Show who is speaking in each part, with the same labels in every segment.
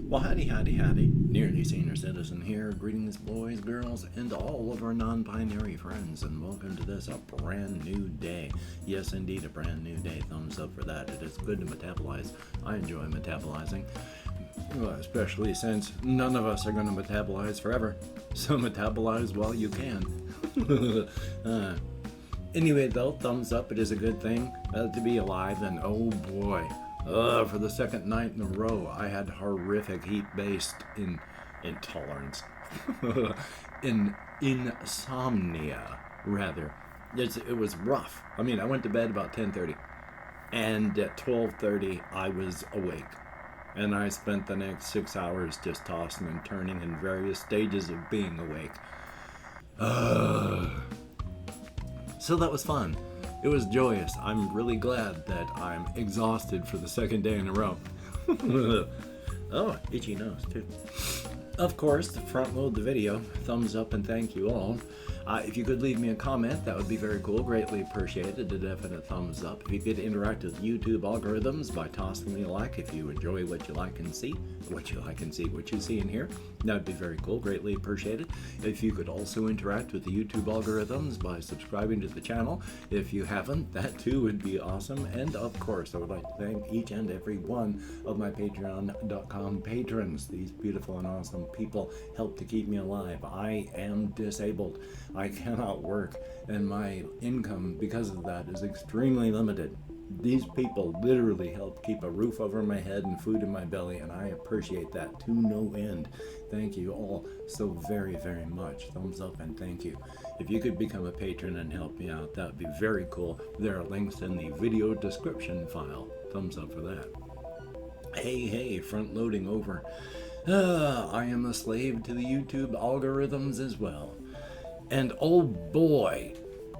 Speaker 1: Well, howdy, Nearly Senior Citizen here. Greetings, boys, girls, and all of our non-binary friends, and welcome to this, a brand new day. Yes, indeed, a brand new day. Thumbs up for that. It is good to metabolize. I enjoy metabolizing, well, especially since none of us are going to metabolize forever. So metabolize while you can. Anyway, though, thumbs up. It is a good thing to be alive, and oh boy. For the second night in a row, I had horrific heat-based intolerance. Insomnia, rather. It was rough. I mean, I went to bed about 10:30, and at 12:30, I was awake. And I spent the next 6 hours just tossing and turning in various stages of being awake. So that was fun. It was joyous. I'm really glad that I'm exhausted for the second day in a row. Oh, itchy nose too. Of course, front load the video. Thumbs up and thank you all. If you could leave me a comment, that would be very cool. Greatly appreciated. A definite thumbs up. If you could interact with YouTube algorithms by tossing me a like if you enjoy what you like and see, what you see and hear, that would be very cool. Greatly appreciated. If you could also interact with the YouTube algorithms by subscribing to the channel. If you haven't, that too would be awesome. And of course, I would like to thank each and every one of my Patreon.com patrons. These beautiful and awesome people help to keep me alive. I am disabled. I cannot work, and my income because of that is extremely limited. These people literally help keep a roof over my head and food in my belly, and I appreciate that to no end. Thank you all so very, very much. Thumbs up and thank you. If you could become a patron and help me out, that would be very cool. There are links in the video description file. Thumbs up for that. Hey, front loading over. I am a slave to the YouTube algorithms as well. And oh boy,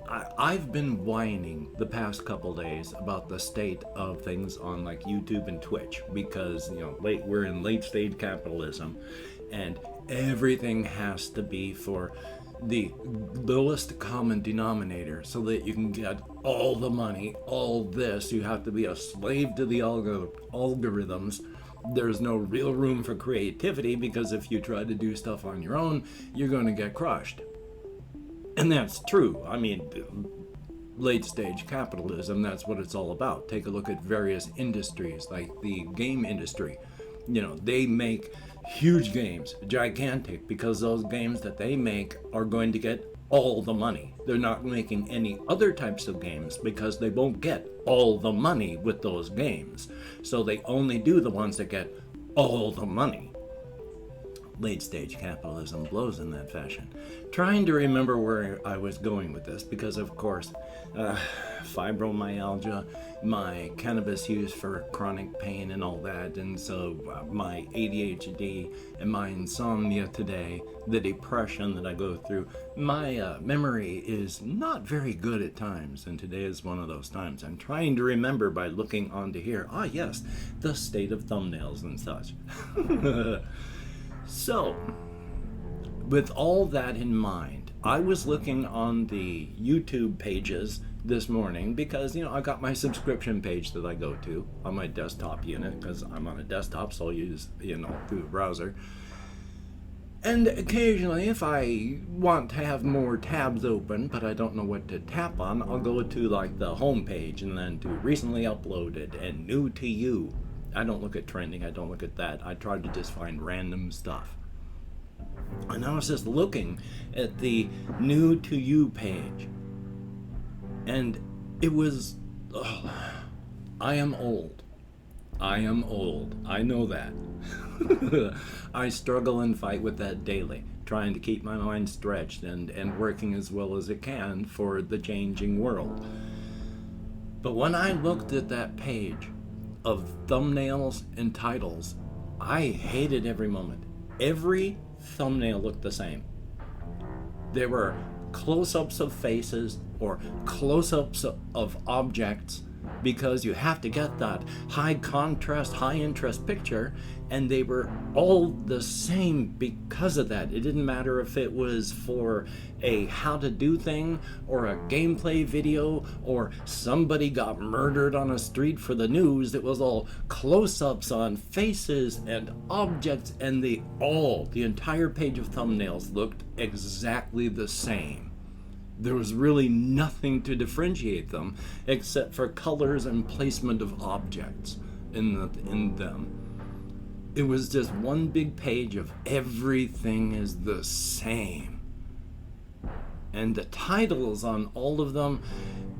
Speaker 1: I've been whining the past couple days about the state of things on like YouTube and Twitch because, we're in late stage capitalism and everything has to be for the lowest common denominator so that you can get all the money, all this. You have to be a slave to the algorithms. There's no real room for creativity because if you try to do stuff on your own, you're going to get crushed. And that's true. I mean, late stage capitalism, that's what it's all about. Take a look at various industries, like the game industry. They make huge games, gigantic, because those games that they make are going to get all the money. They're not making any other types of games because they won't get all the money with those games. So they only do the ones that get all the money. Late stage capitalism blows in that fashion. Trying to remember where I was going with this because, of course, fibromyalgia, my cannabis use for chronic pain and all that, and so my ADHD and my insomnia today, the depression that I go through, my memory is not very good at times, and today is one of those times. I'm trying to remember by looking onto here. Ah, yes, the state of thumbnails and such. So, with all that in mind, I was looking on the YouTube pages this morning because, I got my subscription page that I go to on my desktop unit because I'm on a desktop, so I'll use, through the browser. And occasionally, if I want to have more tabs open, but I don't know what to tap on, I'll go to, like, the home page and then to recently uploaded and new to you. I don't look at trending, I don't look at that. I try to just find random stuff. And I was just looking at the new to you page. And it was, I am old. I know that. I struggle and fight with that daily, trying to keep my mind stretched and working as well as it can for the changing world. But when I looked at that page of thumbnails and titles, I hated every moment. Every thumbnail looked the same. There were close-ups of faces or close-ups of objects because you have to get that high contrast, high interest picture, and they were all the same because of that. It didn't matter if it was for a how to do thing or a gameplay video or somebody got murdered on a street for the news. It was all close-ups on faces and objects, and the entire page of thumbnails looked exactly the same. There was really nothing to differentiate them except for colors and placement of objects in them. It was just one big page of everything is the same. And the titles on all of them,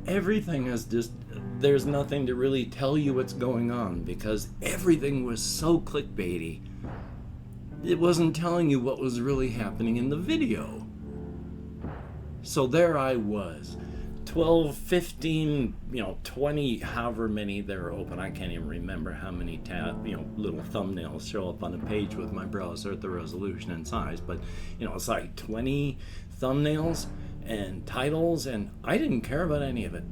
Speaker 1: everything is just, there's nothing to really tell you what's going on because everything was so clickbaity. It wasn't telling you what was really happening in the video. So there I was, 12, 15, 20, however many they're open. I can't even remember how many little thumbnails show up on a page with my browser at the resolution and size. But, it's like 20 thumbnails and titles, and I didn't care about any of it.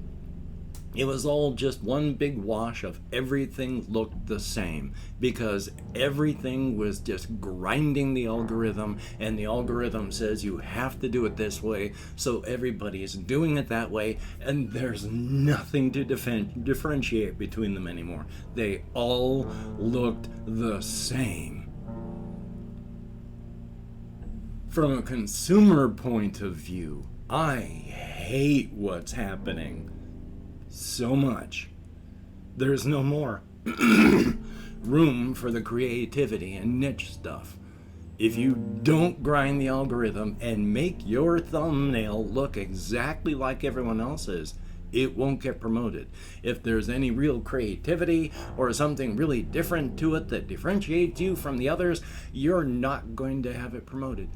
Speaker 1: It was all just one big wash of everything looked the same because everything was just grinding the algorithm, and the algorithm says you have to do it this way, so everybody is doing it that way, and there's nothing to differentiate between them anymore. They all looked the same. From a consumer point of view, I hate what's happening so much. There's no more room for the creativity and niche stuff. If you don't grind the algorithm and make your thumbnail look exactly like everyone else's, it won't get promoted. If there's any real creativity or something really different to it that differentiates you from the others, you're not going to have it promoted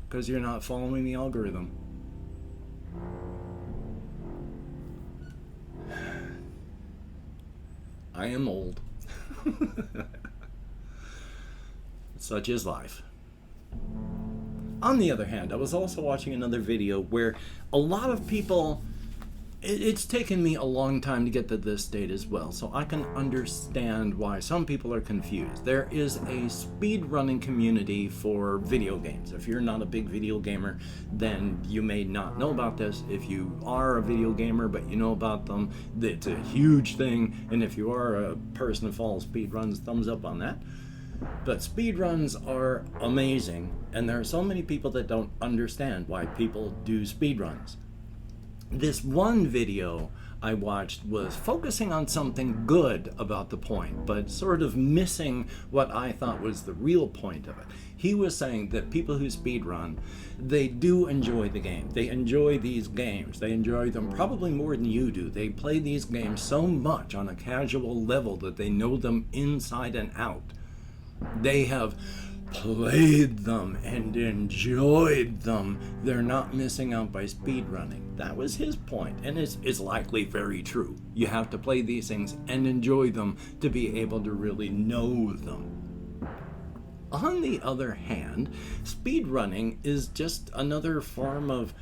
Speaker 1: because you're not following the algorithm. I am old. Such is life. On the other hand, I was also watching another video where a lot of people, it's taken me a long time to get to this state as well, so I can understand why some people are confused. There is a speedrunning community for video games. If you're not a big video gamer, then you may not know about this. If you are a video gamer but you know about them, it's a huge thing, and if you are a person who follows speedruns, thumbs up on that. But speedruns are amazing, and there are so many people that don't understand why people do speedruns. This one video I watched was focusing on something good about the point, but sort of missing what I thought was the real point of it. He was saying that people who speedrun, they do enjoy the game. They enjoy these games. They enjoy them probably more than you do. They play these games so much on a casual level that they know them inside and out. They have played them and enjoyed them. They're not missing out by speedrunning. That was his point, and it's likely very true. You have to play these things and enjoy them to be able to really know them. On the other hand, speedrunning is just another form of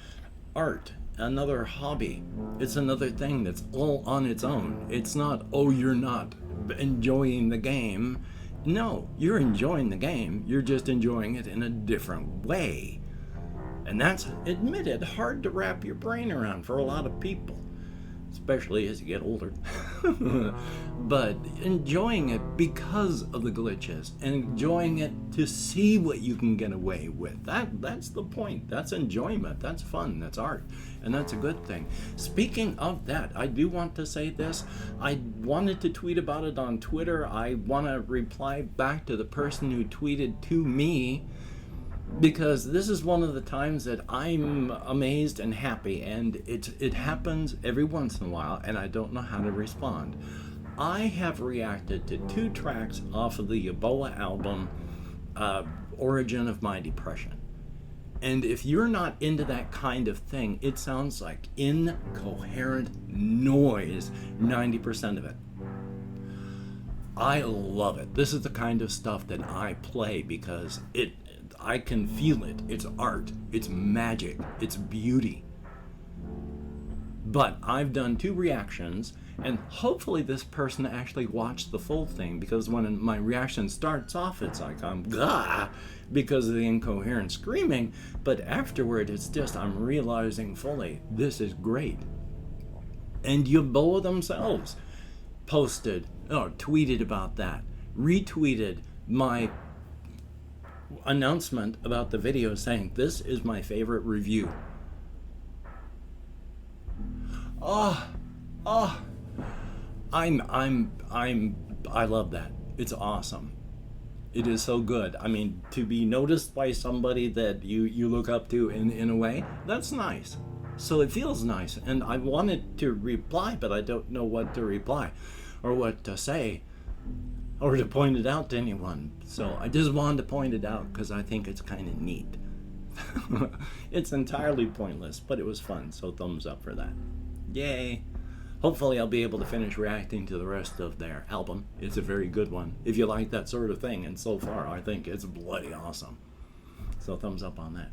Speaker 1: art, another hobby. It's another thing that's all on its own. It's not, oh, you're not enjoying the game. No, you're enjoying the game, you're just enjoying it in a different way. And that's, admitted, hard to wrap your brain around for a lot of people, especially as you get older. But enjoying it because of the glitches, and enjoying it to see what you can get away with. That's the point. That's enjoyment. That's fun. That's art. And that's a good thing. Speaking of that, I do want to say this. I wanted to tweet about it on Twitter. I want to reply back to the person who tweeted to me, because this is one of the times that I'm amazed and happy, and it happens every once in a while, and I don't know how to respond. I have reacted to 2 tracks off of the Ebola album, Origin of My Depression. And if you're not into that kind of thing, it sounds like incoherent noise 90% of it. I love it. This is the kind of stuff that I play because I can feel it. It's art. It's magic. It's beauty. But I've done 2 reactions, And hopefully this person actually watched the full thing, because when my reaction starts off, it's like I'm gah because of the incoherent screaming, but afterward it's just I'm realizing fully this is great. And Yubo themselves posted or tweeted about that, retweeted my announcement about the video saying this is my favorite review. I love that. It's awesome. It is so good. I mean, to be noticed by somebody that you look up to in a way, that's nice. So it feels nice. And I wanted to reply, but I don't know what to reply or what to say or to point it out to anyone. So I just wanted to point it out because I think it's kind of neat. It's entirely pointless, but it was fun. So thumbs up for that. Yay. Hopefully I'll be able to finish reacting to the rest of their album. It's a very good one, if you like that sort of thing, and so far I think it's bloody awesome. So thumbs up on that.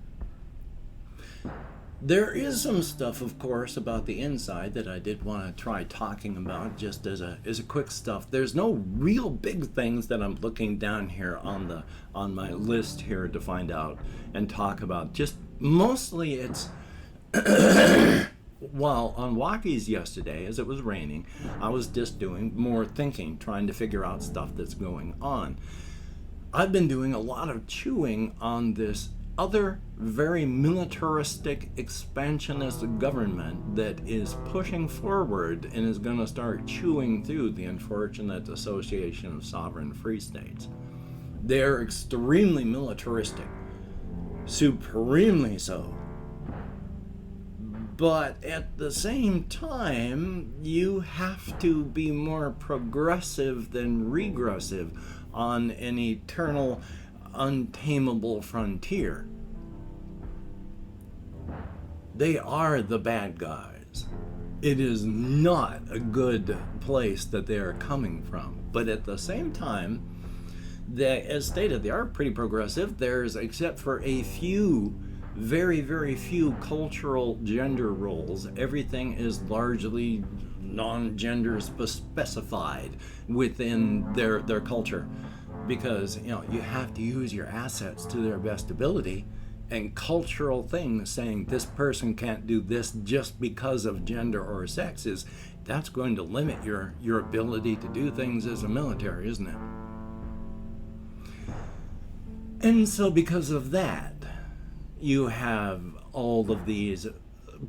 Speaker 1: There is some stuff, of course, about the inside that I did want to try talking about, just as a quick stuff. There's no real big things that I'm looking down here on my list here to find out and talk about. Just mostly it's well, on walkies yesterday, as it was raining, I was just doing more thinking, trying to figure out stuff that's going on. I've been doing a lot of chewing on this other very militaristic, expansionist government that is pushing forward and is going to start chewing through the unfortunate Association of Sovereign Free States. They're extremely militaristic, supremely so. But at the same time, you have to be more progressive than regressive on an eternal, untamable frontier. They are the bad guys. It is not a good place that they are coming from. But at the same time, as stated, they are pretty progressive. There's, except for a few very, very few cultural gender roles, everything is largely non-gender specified within their culture, because you have to use your assets to their best ability, and cultural things saying this person can't do this just because of gender or sex that's going to limit your ability to do things as a military, isn't it? And so because of that, you have all of these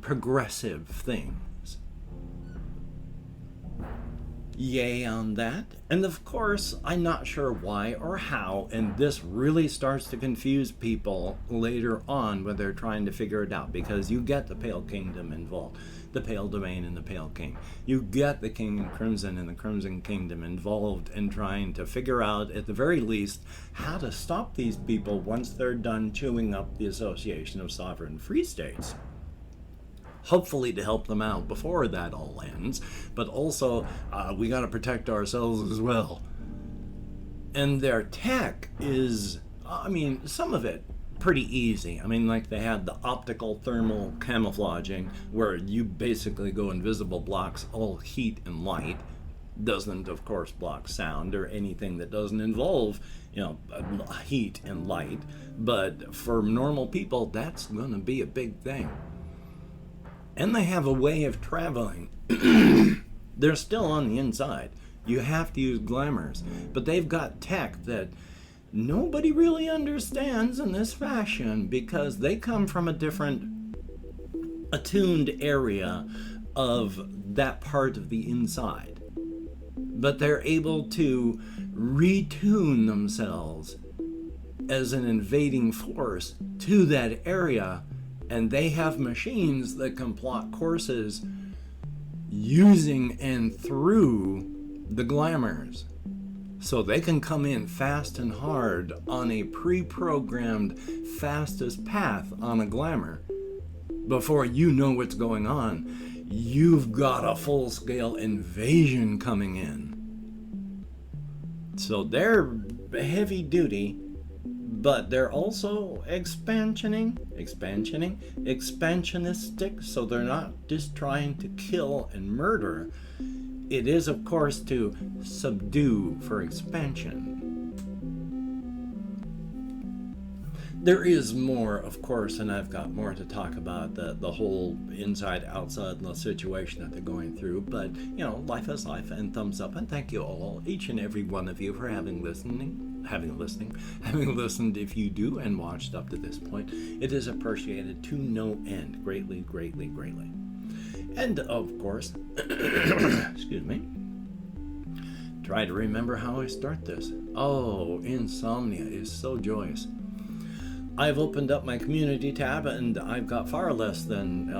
Speaker 1: progressive things. Yay on that. And of course, I'm not sure why or how, and this really starts to confuse people later on when they're trying to figure it out, because you get the Pale Kingdom involved, the Pale Domain and the Pale King. You get the King in Crimson and the Crimson Kingdom involved in trying to figure out, at the very least, how to stop these people once they're done chewing up the Association of Sovereign Free States. Hopefully to help them out before that all ends, but also we got to protect ourselves as well. And their tech is, some of it pretty easy. Like they had the optical thermal camouflaging, where you basically go invisible, blocks all heat and light. Doesn't, of course, block sound or anything that doesn't involve, heat and light. But for normal people, that's going to be a big thing. And they have a way of traveling. They're still on the inside. You have to use glamours. But they've got tech that nobody really understands in this fashion, because they come from a different attuned area of that part of the inside. But they're able to retune themselves as an invading force to that area. And they have machines that can plot courses using and through the glamours. So they can come in fast and hard on a pre-programmed fastest path on a glamour. Before you know what's going on, you've got a full-scale invasion coming in. So they're heavy duty, but they're also expansionistic, so they're not just trying to kill and murder. It is, of course, to subdue for expansion. There is more, of course, and I've got more to talk about the whole inside-outside situation that they're going through. But, you know, life is life, and thumbs up, and thank you all, each and every one of you, for having listened. If you do and watched up to this point, it is appreciated to no end, greatly, greatly, greatly. And, of course, excuse me, try to remember how I start this. Oh, insomnia is so joyous. I've opened up my community tab, and I've got far less than,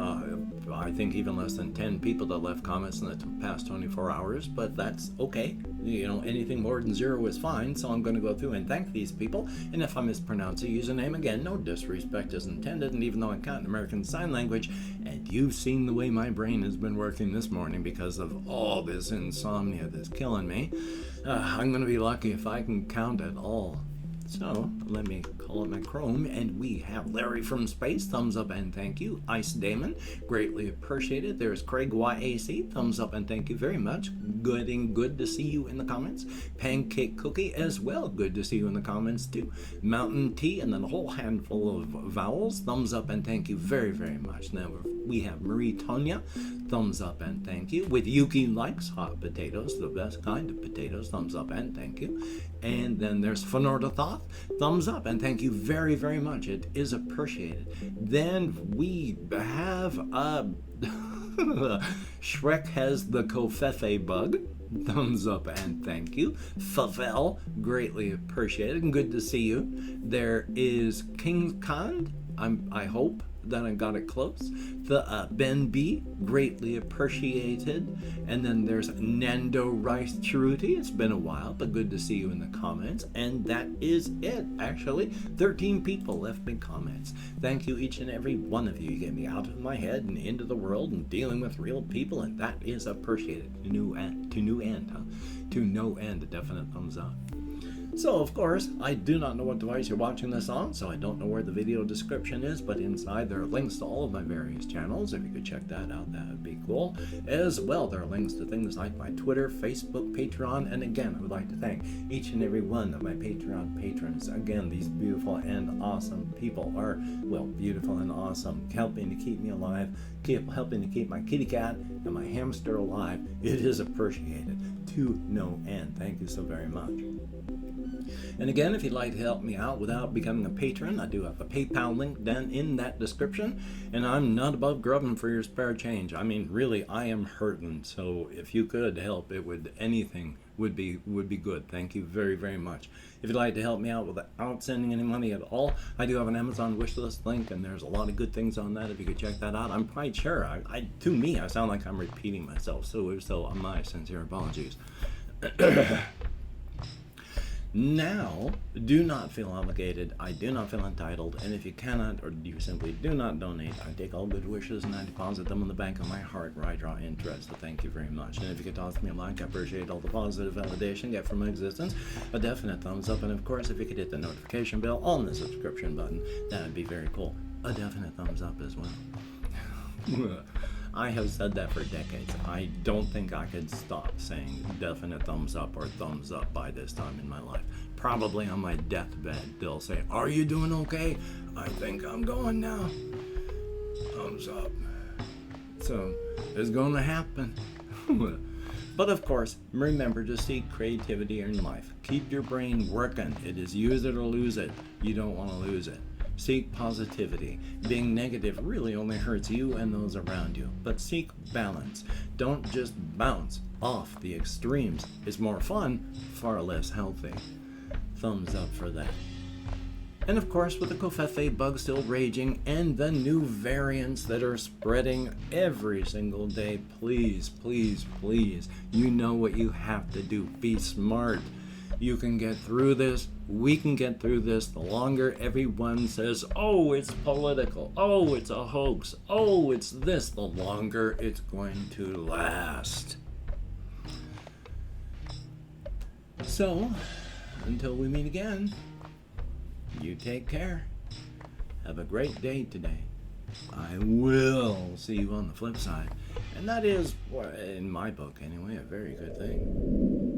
Speaker 1: I think even less than 10 people that left comments in the past 24 hours, but that's okay. You know, anything more than 0 is fine, so I'm going to go through and thank these people. And if I mispronounce a username, again, no disrespect is intended, and even though I can't American Sign Language, and you've seen the way my brain has been working this morning because of all this insomnia that's killing me, I'm going to be lucky if I can count at all. So, let me call up my Chrome, and we have Larry from Space, thumbs up and thank you. Ice Damon, greatly appreciated. There's Craig YAC, thumbs up and thank you very much. Good to see you in the comments. Pancake Cookie as well, good to see you in the comments too. Mountain Tea, and then a whole handful of vowels, thumbs up and thank you very, very much. Now we have Marie Tonya, thumbs up and thank you. With Yuki Likes Hot Potatoes, the best kind of potatoes, thumbs up and thank you. And then there's Fenorda Thoth, thumbs up and thank you very, very much. It is appreciated. Then we have Shrek has the Kofefe bug, thumbs up and thank you. Favel, greatly appreciated and good to see you. There is King Khan, I hope that I got it close. The Ben B, greatly appreciated. And then there's Nando Rice Cheruti. It's been a while, but good to see you in the comments. And that is it, actually. 13 people left me comments. Thank you, each and every one of you. You get me out of my head and into the world and dealing with real people, and that is appreciated. To no end, a definite thumbs up. So, of course, I do not know what device you're watching this on, so I don't know where the video description is, but inside there are links to all of my various channels. If you could check that out, that would be cool. As well, there are links to things like my Twitter, Facebook, Patreon, and again, I would like to thank each and every one of my Patreon patrons. Again, these beautiful and awesome people are, well, beautiful and awesome, helping to keep me alive, helping to keep my kitty cat and my hamster alive. It is appreciated to no end. Thank you so very much. And again, if you'd like to help me out without becoming a patron, I do have a PayPal link down in that description, and I'm not above grubbing for your spare change. I mean, really, I am hurting, so if you could help, anything would be good. Thank you very, very much. If you'd like to help me out without sending any money at all, I do have an Amazon wishlist link, and there's a lot of good things on that if you could check that out. I'm quite sure, to me, I sound like I'm repeating myself, so if so, my sincere apologies. Now, do not feel obligated, I do not feel entitled, and if you cannot or you simply do not donate, I take all good wishes and I deposit them in the bank of my heart where I draw interest, so thank you very much. And if you could toss me a like, I appreciate all the positive validation get from my existence, a definite thumbs up, and of course if you could hit the notification bell on the subscription button, that would be very cool. A definite thumbs up as well. I have said that for decades. I don't think I could stop saying definite thumbs up or thumbs up by this time in my life. Probably on my deathbed, they'll say, "Are you doing okay?" I think I'm going now. Thumbs up. So, it's going to happen. But of course, remember to seek creativity in life. Keep your brain working. It is use it or lose it. You don't want to lose it. Seek positivity. Being negative really only hurts you and those around you. But seek balance. Don't just bounce off the extremes. It's more fun, far less healthy. Thumbs up for that. And of course, with the Kofefe bug still raging and the new variants that are spreading every single day, please, please, please, you know what you have to do. Be smart. You can get through this. We can get through this. The longer everyone says, "Oh, it's political. Oh, it's a hoax. Oh, it's this," the longer it's going to last. So, until we meet again, you take care. Have a great day today. I will see you on the flip side. And that is, in my book anyway, a very good thing.